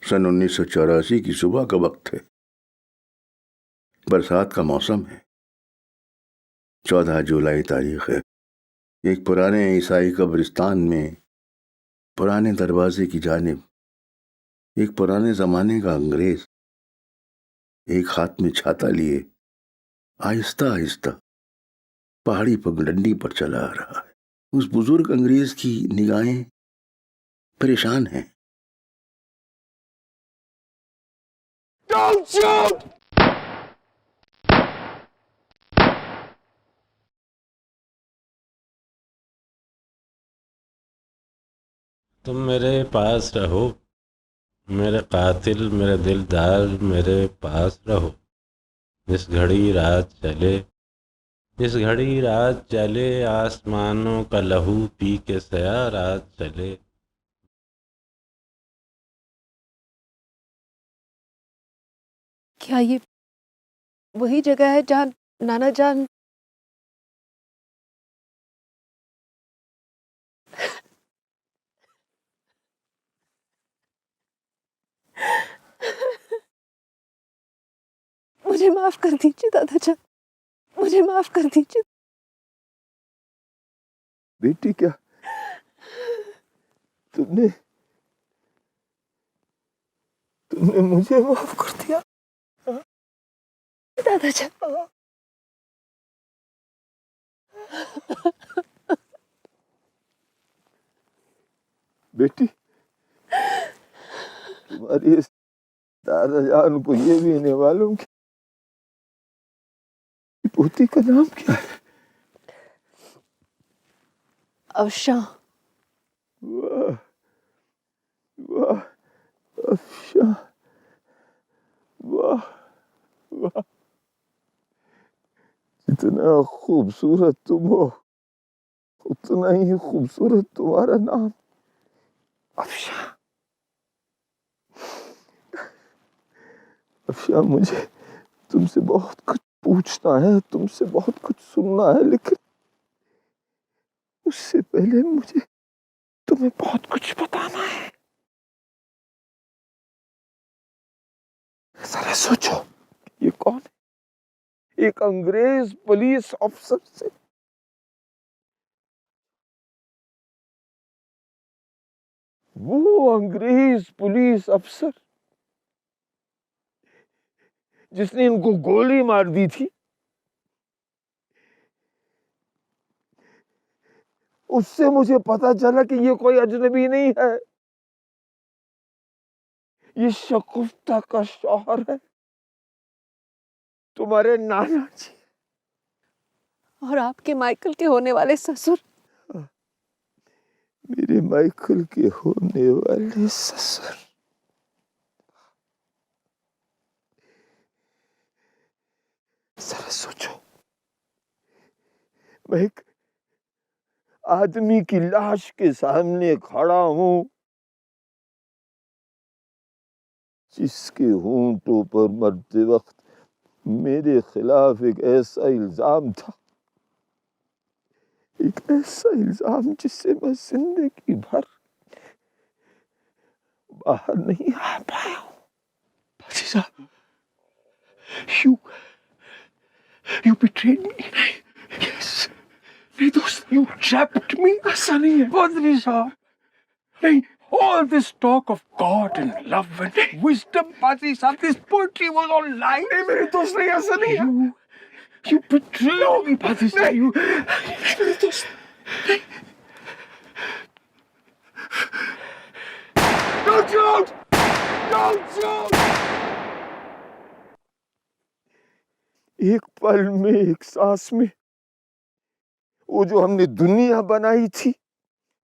सन 1984 की सुबह का वक्त है। बरसात का मौसम है। 14 जुलाई तारीख है। एक पुराने ईसाई कब्रिस्तान में पुराने दरवाजे की जानिब एक पुराने जमाने का अंग्रेज एक हाथ में छाता लिए आहिस्ता आहिस्ता पहाड़ी पगडंडी पर चला आ रहा है। उस बुजुर्ग अंग्रेज की निगाहें परेशान हैं। Don't shoot! तुम मेरे पास रहो, मेरे कातिल, मेरे दिलदार, मेरे पास रहो। जिस घड़ी रात चले, जिस घड़ी रात चले, आसमानों का लहू पी के सया रात चले। क्या ये वही जगह है जहाँ नाना जान मुझे माफ कर दीजिए दादा जान, मुझे माफ कर दीजिए। बेटी, क्या तुमने तुमने मुझे माफ कर दिया? दादा जान, बेटी, तुम्हारी इस दादा जान को ये भी नहीं मालूम कि पोती का नाम क्या है? अवशा। वाह वाह, अफशा, वाह वाह, जितना खूबसूरत तुम हो उतना ही खूबसूरत तुम्हारा नाम, अफशा। अफशा, मुझे तुमसे बहुत कुछ पूछना है, तुमसे बहुत कुछ सुनना है, लेकिन उससे पहले मुझे तुम्हें बहुत कुछ बताना है। जरा सोचो, ये कौन है? एक अंग्रेज पुलिस ऑफिसर से वो अंग्रेज पुलिस अफसर जिसने इनको गोली मार दी थी, उससे मुझे पता चला कि ये कोई अजनबी नहीं है, ये शकुफ्ता का शौहर है, तुम्हारे नाना जी और आपके माइकल के होने वाले ससुर। मेरे माइकल के होने वाले ससुर। जरा सोचो, मैं एक आदमी की लाश के सामने खड़ा हूं जिसके होंठों पर मरते वक्त मेरे खिलाफ एक ऐसा इल्जाम था, एक ऐसा इल्जाम जिससे मैं जिंदगी भर बाहर नहीं आ पाया हूं। भाजी साहब, you betrayed me. Yes. नहीं दोस्त, you trapped me. ऐसा नहीं है पादरी साहब, नहीं। All this talk of God and love and wisdom, पादरी साहब, this poetry was all lies. नहीं मेरे दोस्त, नहीं, ऐसा नहीं है। You betrayed me, पादरी साहब. You, मेरे दोस्त, नहीं। Don't shoot! Don't shoot! एक पल में, एक सांस में, वो जो हमने दुनिया बनाई थी,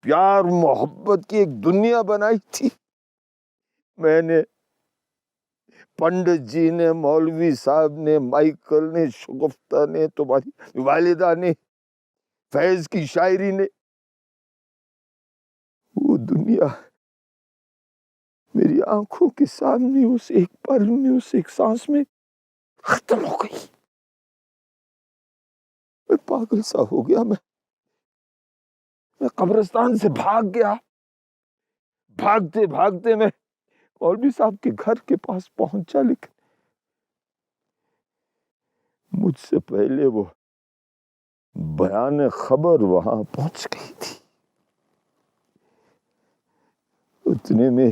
प्यार मोहब्बत की एक दुनिया बनाई थी, मैंने, पंडित जी ने, मौलवी साहब ने, माइकल ने, शगुफ्ता ने, तुम्हारी वालिदा ने, फैज की शायरी ने, वो दुनिया मेरी आंखों के सामने उस एक पल में, उस एक सांस में खत्म हो गई। मैं पागल सा हो गया। मैं कब्रिस्तान से भाग गया। भागते भागते मैं मौलवी साहब के घर के पास पहुंचा, लेकिन मुझसे पहले वो बयान खबर वहां पहुंच गई थी। उतने में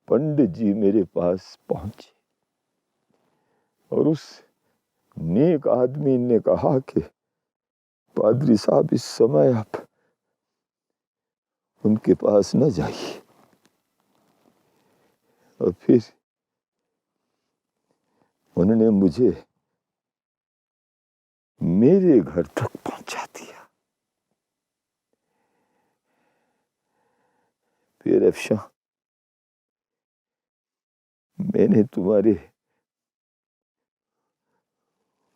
पंडित जी मेरे पास पहुंचे और उस नेक आदमी ने कहा कि पादरी साहब, इस समय आप उनके पास न जाइए। और फिर उन्होंने मुझे मेरे घर तक पहुंचा दिया। फिर अफशा, मैंने तुम्हारे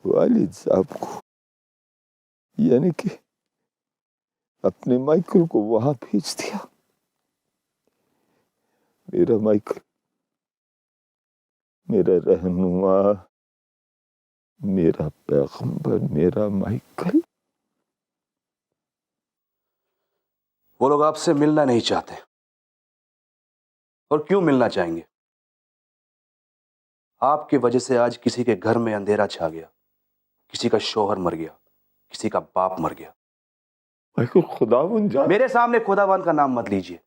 वालिद साहब को, यानी कि अपने माइकल को वहां भेज दिया। मेरा माइकल, मेरा रहनुमा, मेरा पैगंबर, मेरा माइकल। वो लोग आपसे मिलना नहीं चाहते। और क्यों मिलना चाहेंगे? आपकी वजह से आज किसी के घर में अंधेरा छा गया, किसी का शौहर मर गया, किसी का बाप मर गया। माइकल, खुदावन जान। मेरे सामने खुदावन का नाम मत लीजिए।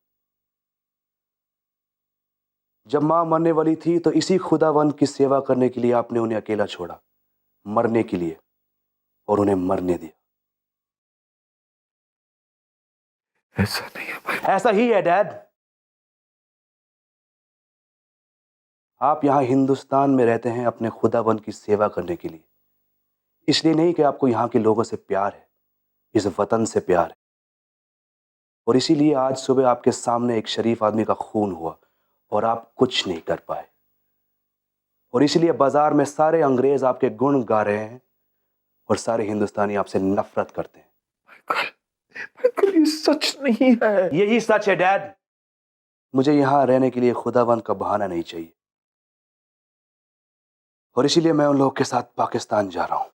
जब मां मरने वाली थी तो इसी खुदावन की सेवा करने के लिए आपने उन्हें अकेला छोड़ा, मरने के लिए, और उन्हें मरने दिया। ऐसा नहीं है भाई। ऐसा ही है डैड। आप यहां हिंदुस्तान में रहते हैं अपने खुदावन की सेवा करने के लिए, इसलिए नहीं कि आपको यहां के लोगों से प्यार है, इस वतन से प्यार है। और इसीलिए आज सुबह आपके सामने एक शरीफ आदमी का खून हुआ और आप कुछ नहीं कर पाए। और इसीलिए बाजार में सारे अंग्रेज आपके गुण गा रहे हैं और सारे हिंदुस्तानी आपसे नफरत करते हैं। माइकल, ये सच नहीं है। यही सच है डैड। मुझे यहां रहने के लिए खुदावंद का बहाना नहीं चाहिए, और इसीलिए मैं उन लोगों के साथ पाकिस्तान जा रहा हूं,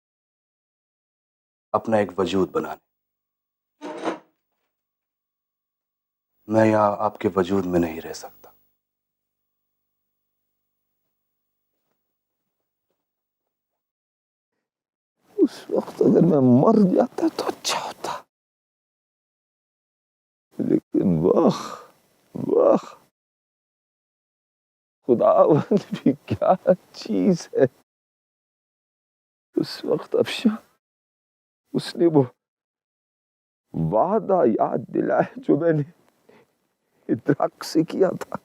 अपना एक वजूद बनाने। मैं यहां आपके वजूद में नहीं रह सकता। उस वक्त अगर मैं मर जाता तो अच्छा होता, लेकिन वाह वाह, खुदावंद भी क्या चीज है। उस वक्त अफशा, उसने वो वादा याद दिलाया जो मैंने इदराक से किया था।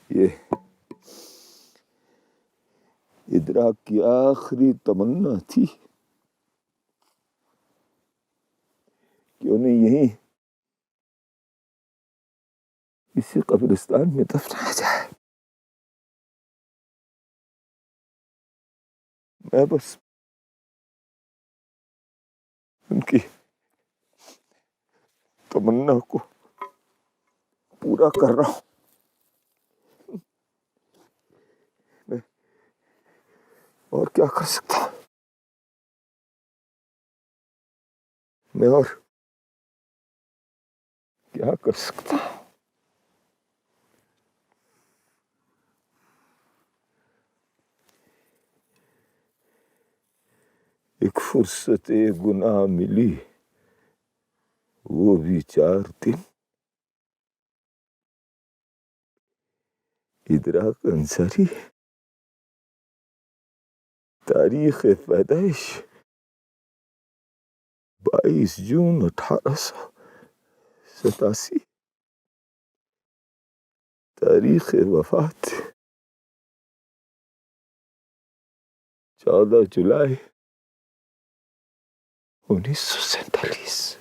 ये इदराक की आखिरी तमन्ना थी कि उन्हें यहीं इसी कब्रिस्तान में दफनाया जाए। मैं बस उनकी तमन्ना को पूरा कर रहा हूं। मैं और क्या कर सकता हूं? मैं और क्या कर सकता हूं? एक फुर्सत ए गुनाह मिली, वो भी 4 दिन। इदराक अंसारी, तारीख पैदाइश 22 जून 1887, तारीख वफात 14 जुलाई 1947,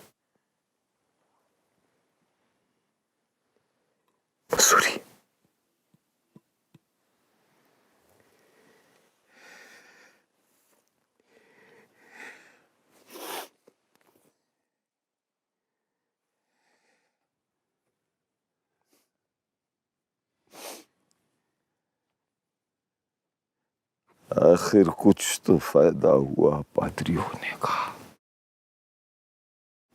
मसूरी। आखिर कुछ तो फायदा हुआ पादरी होने का।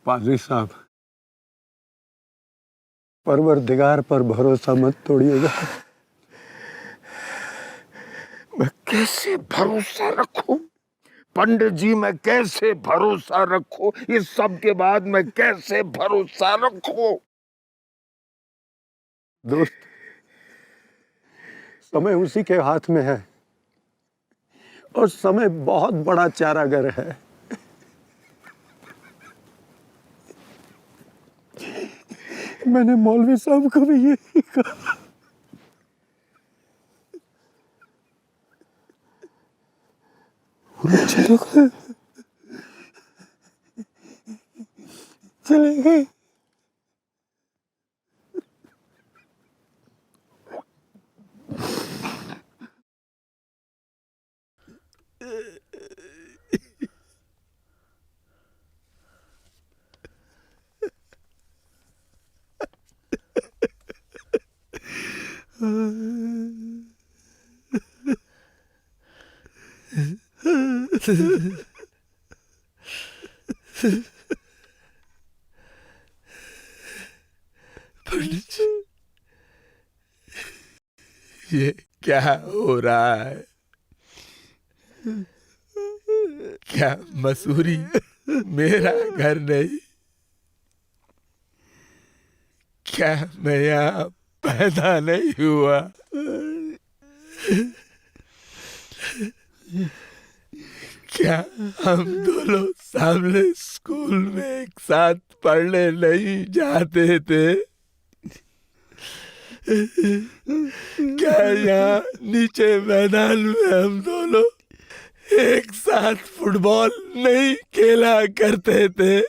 पादरी साहब, परवरदिगार पर भरोसा मत तोड़िएगा। मैं कैसे भरोसा रखूं पंडित जी, मैं कैसे भरोसा रखूं? इस सब के बाद मैं कैसे भरोसा रखूं? दोस्त, समय उसी के हाथ में है और समय बहुत बड़ा चारागर है। मैंने मौलवी साहब को भी यही कहा। चले गए। ये क्या हो रहा है? क्या मसूरी मेरा घर नहीं? क्या मैं यहाँ पैदा नहीं हुआ? क्या हम दोनों सामने स्कूल में एक साथ पढ़ने नहीं जाते थे? क्या यहाँ नीचे मैदान में हम दोनों एक साथ फुटबॉल नहीं खेला करते थे?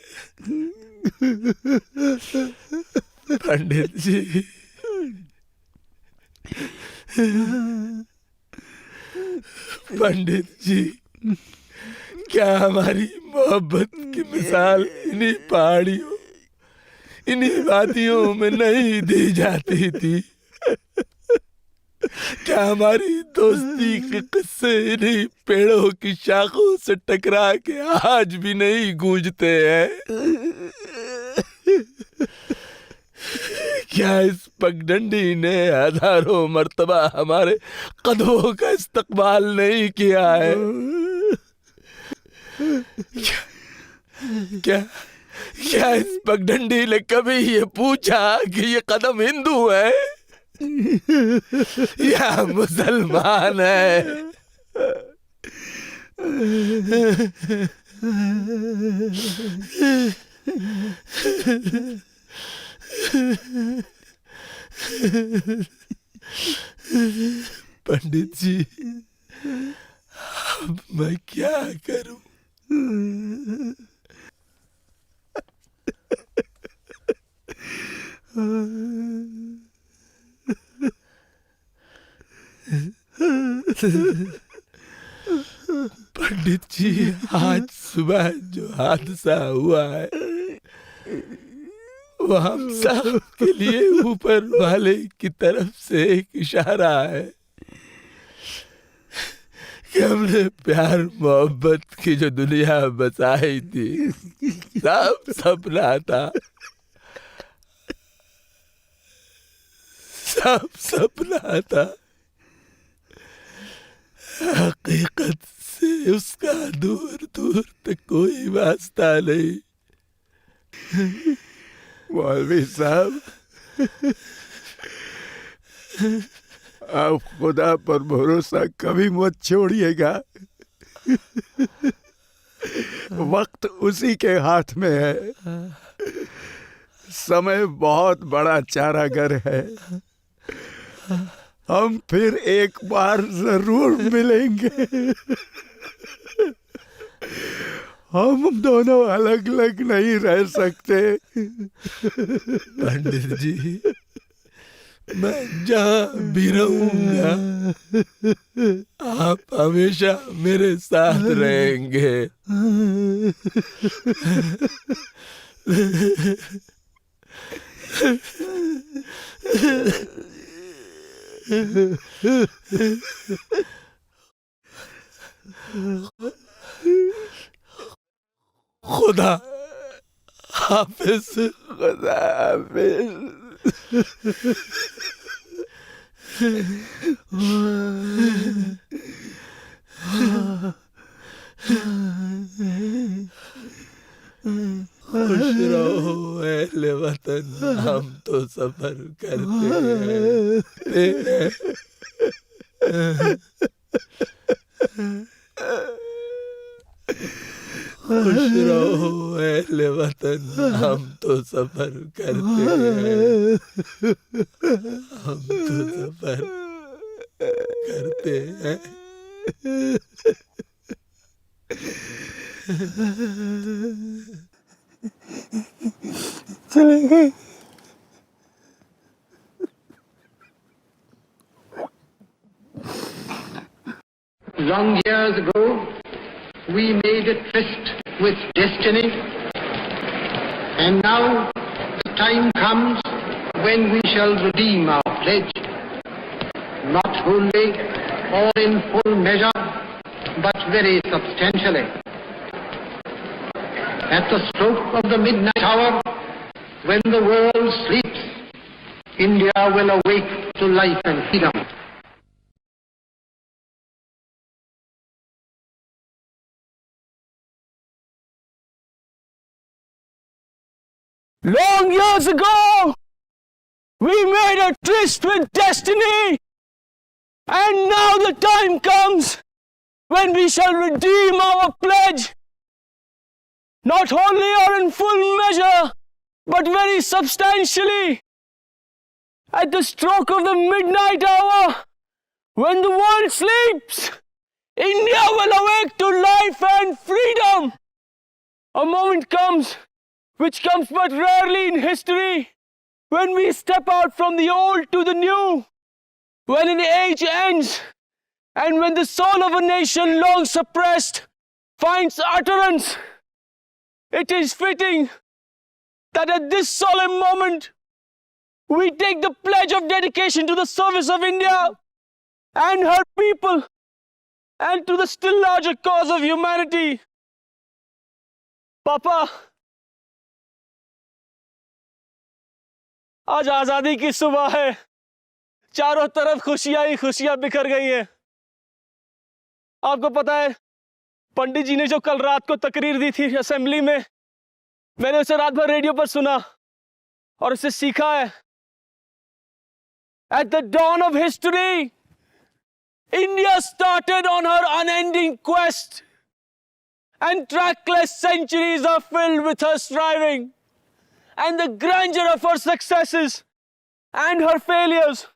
पंडित जी, पंडित जी, क्या हमारी मोहब्बत की मिसाल इन्हीं पहाड़ियों, इन्हीं वादियों में नहीं दी जाती थी? क्या हमारी दोस्ती के किस्से इन्हीं पेड़ों की शाखों से टकरा के आज भी नहीं गूंजते हैं? क्या इस पगडंडी ने हजारों मर्तबा हमारे कदमों का इस्तकबाल नहीं किया है? क्या क्या इस पगडंडी ने कभी ये पूछा कि ये कदम हिंदू है या मुसलमान है? पंडित जी, अब मैं क्या करूं? पंडित जी, आज सुबह जो हादसा हुआ है वो हम सब के लिए ऊपर वाले की तरफ से एक इशारा है कि हमने प्यार मोहब्बत की जो दुनिया बसाई थी सब सपना था, सब सपना था। हकीकत से उसका दूर दूर तक कोई वास्ता नहीं। मौलवी साहब, आप खुदा पर भरोसा कभी मत छोड़िएगा। वक्त उसी के हाथ में है। समय बहुत बड़ा चारागर है। हम फिर एक बार जरूर मिलेंगे। हम दोनों अलग अलग नहीं रह सकते। पंडित जी, मैं जहाँ भी रहूंगा आप हमेशा मेरे साथ रहेंगे। खुदा हाफिज खुदा हाफिज खुश रहो अहले वतन, हम तो सफर करते हैं। खुश रहो अहले वतन, हम तो सफर करते हैं। हम तो सफर करते हैं। चले गए। Long years ago, we made a tryst with destiny, and now the time comes when we shall redeem our pledge, not wholly or in full measure, but very substantially. At the stroke of the midnight hour, when the world sleeps, India will awake to life and freedom. Long years ago, we made a tryst with destiny, and now the time comes when we shall redeem our pledge, not wholly or in full measure, but very substantially. At the stroke of the midnight hour, when the world sleeps, India will awake to life and freedom. A moment comes, which comes but rarely in history, when we step out from the old to the new, when an age ends, and when the soul of a nation long suppressed finds utterance. It is fitting that at this solemn moment, we take the pledge of dedication to the service of India and her people, and to the still larger cause of humanity. Papa, आज आजादी की सुबह है, चारों तरफ खुशियां ही खुशियां बिखर गई हैं। आपको पता है, पंडित जी ने जो कल रात को तकरीर दी थी असेंबली में, मैंने उसे रात भर रेडियो पर सुना और उसे सीखा है। At the dawn of history, India started on her unending quest, and trackless centuries are filled with her striving, and the grandeur of her successes and her failures.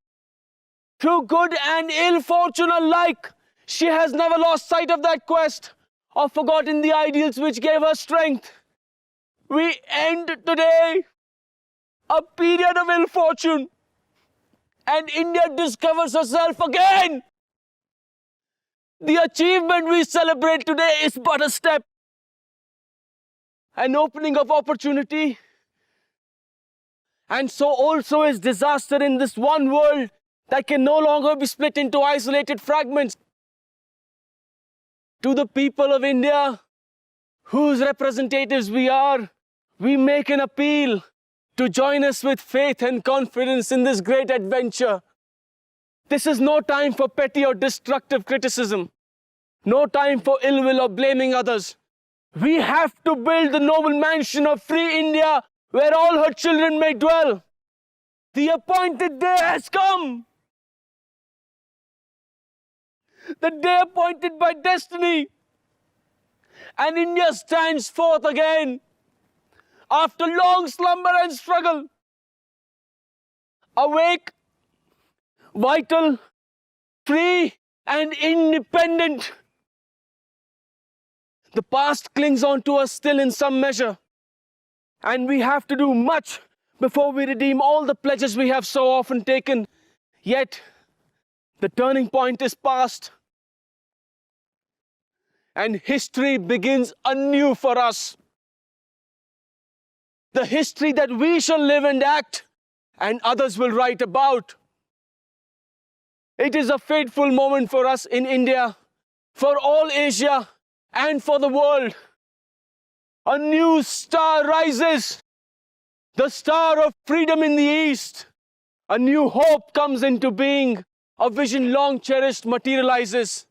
Through good and ill fortune alike, she has never lost sight of that quest or forgotten the ideals which gave her strength. We end today a period of ill fortune, and India discovers herself again. The achievement we celebrate today is but a step, an opening of opportunity. And so also is disaster in this one world that can no longer be split into isolated fragments. To the people of India, whose representatives we are, we make an appeal to join us with faith and confidence in this great adventure. This is no time for petty or destructive criticism, no time for ill will or blaming others. We have to build the noble mansion of free India where all her children may dwell. The appointed day has come. The day appointed by destiny. And India stands forth again after long slumber and struggle. Awake, vital, free and independent. The past clings on to us still in some measure, and we have to do much before we redeem all the pledges we have so often taken. Yet, the turning point is past, and history begins anew for us. The history that we shall live and act, and others will write about. It is a fateful moment for us in India, for all Asia, and for the world. A new star rises. the star of freedom in the east. A new hope comes into being. A vision long cherished materializes.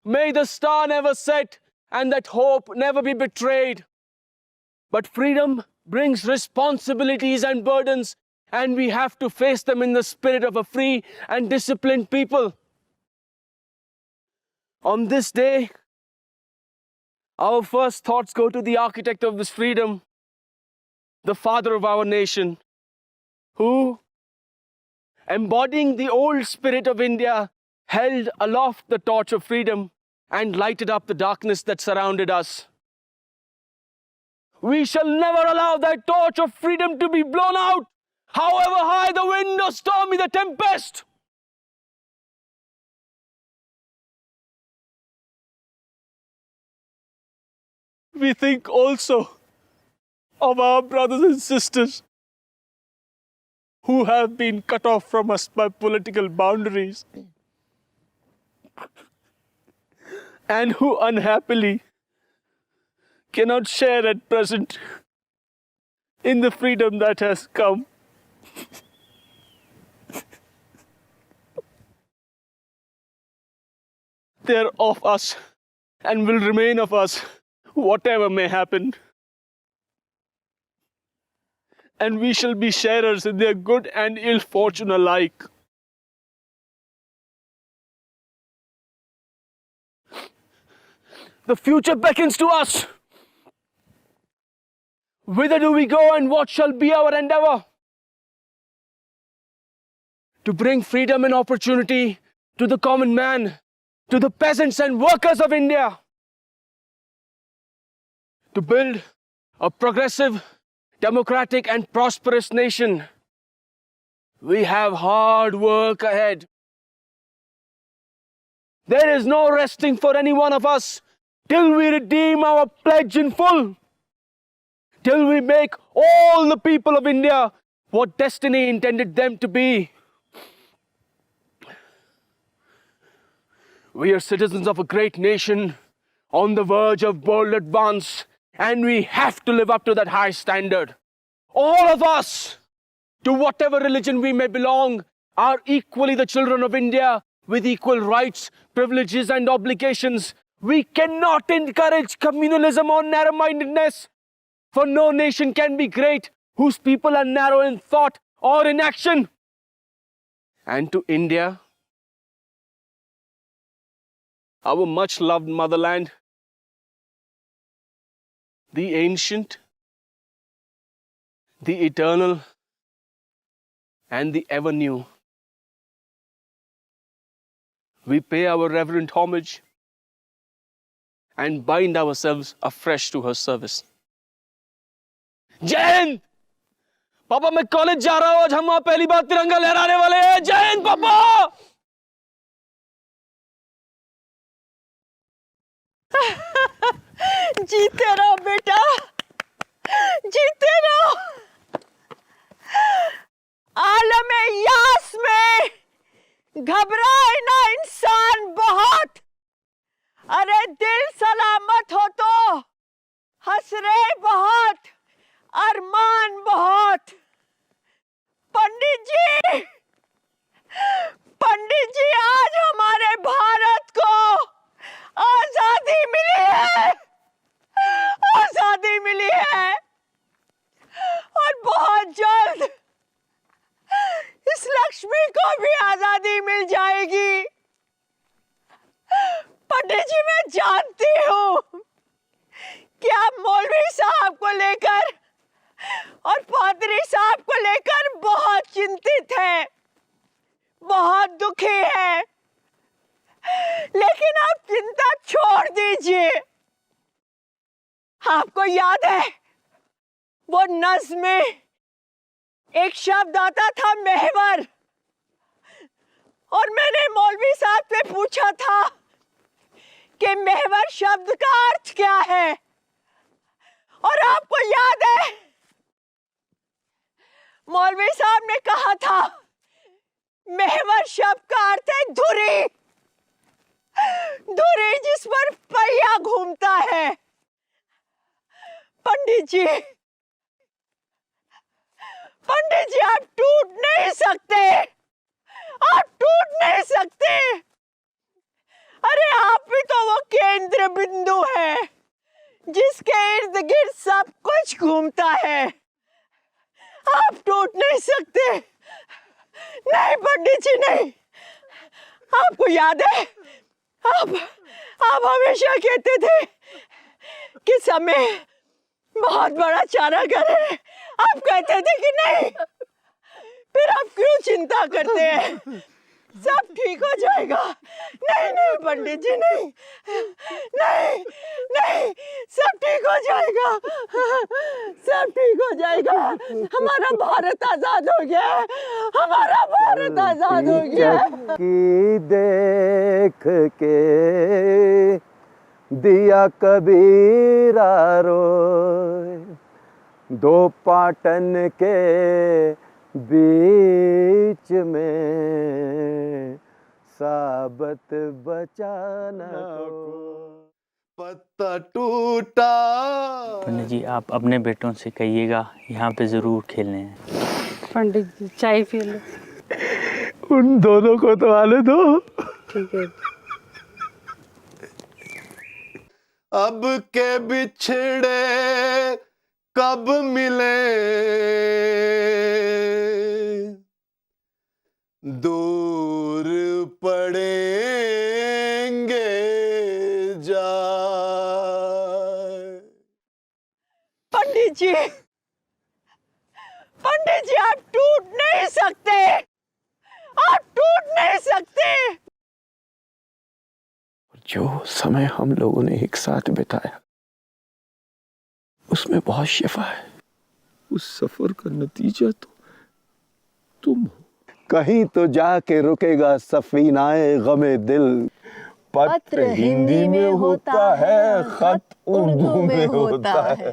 May the star never set and that hope never be betrayed. But freedom brings responsibilities and burdens, and we have to face them in the spirit of a free and disciplined people. On this day, our first thoughts go to the architect of this freedom, the father of our nation, who, embodying the old spirit of India, held aloft the torch of freedom and lighted up the darkness that surrounded us. We shall never allow that torch of freedom to be blown out, however high the wind or stormy the tempest. We think also of our brothers and sisters who have been cut off from us by political boundaries and who unhappily cannot share at present in the freedom that has come. They are of us and will remain of us, whatever may happen. And we shall be sharers in their good and ill fortune alike. The future beckons to us. Whither do we go and what shall be our endeavor? To bring freedom and opportunity to the common man, to the peasants and workers of India. To build a progressive, democratic and prosperous nation. We have hard work ahead. There is no resting for any one of us till we redeem our pledge in full. Till we make all the people of India what destiny intended them to be. We are citizens of a great nation on the verge of bold advance, and we have to live up to that high standard. All of us, to whatever religion we may belong, are equally the children of India with equal rights, privileges and obligations. We cannot encourage communalism or narrow-mindedness, for no nation can be great whose people are narrow in thought or in action. And to India, our much-loved motherland, the ancient, the eternal, and the ever-new, we pay our reverent homage and bind ourselves afresh to her service. जय हिंद! पापा मैं college जा रहा हूं, आज हम वहां पहली बार तिरंगा लहराने वाले हैं। जय हिंद पापा! जीते रहो बेटा, जीते रहो। आलमे यास में घबराए ना इंसान बहुत। अरे दिल सलामत हो तो हंसरे बहुत, अरमान बहुत। पंडित जी आज हमारे भारत को आजादी मिली है, आजादी मिली है और बहुत जल्द इस लक्ष्मी को भी आजादी मिल जाएगी। पंडित जी मैं जानती हूँ कि आप मौलवी साहब को लेकर और पादरी साहब को लेकर बहुत चिंतित हैं, बहुत दुखी हैं। लेकिन आप चिंता छोड़ दीजिए। आपको याद है वो नज्म में एक शब्द आता था महवर, और मैंने मौलवी साहब से पूछा था कि महवर शब्द का अर्थ क्या है, और आपको याद है मौलवी साहब ने कहा था महवर शब्द का अर्थ है धुरी, धुरी जिस पर पहिया घूमता है। पंडित जी पंडित जी आप टूट नहीं सकते, आप टूट नहीं सकते। अरे आप भी तो वो केंद्र बिंदु है जिसके इर्द गिर्द सब कुछ घूमता है। आप टूट नहीं सकते। नहीं पंडित जी नहीं। आपको याद है आप हमेशा कहते थे कि समय बहुत बड़ा चारागार है। आप कहते थे कि नहीं, फिर आप क्यों चिंता करते हैं? सब ठीक हो जाएगा। नहीं नहीं पंडित जी नहीं, नहीं नहीं, सब ठीक हो जाएगा, सब ठीक हो जाएगा। हमारा भारत आजाद हो गया, हमारा भारत आजाद हो गया। चक्की देख के दिया कबीरा रोए, दो पाटन के बीच में साबत बचाना को। पत्ता टूटा। पंडित जी आप अपने बेटों से कहिएगा यहाँ पे जरूर खेलने हैं। पंडित जी चाय पी लो। उन दोनों को तो आने दो। ठीक है। अब के बिछड़े कब मिले, दूर पड़ेंगे जाए। पंडित जी आप टूट नहीं सकते, आप टूट नहीं सकते। जो समय हम लोगों ने एक साथ बिताया उसमें बहुत शिफा है। उस सफर का नतीजा तो तुम हो। कहीं तो जाके रुकेगा सफीनाए गमे दिल। पत्र हिंदी में होता है, खत उर्दू में होता है।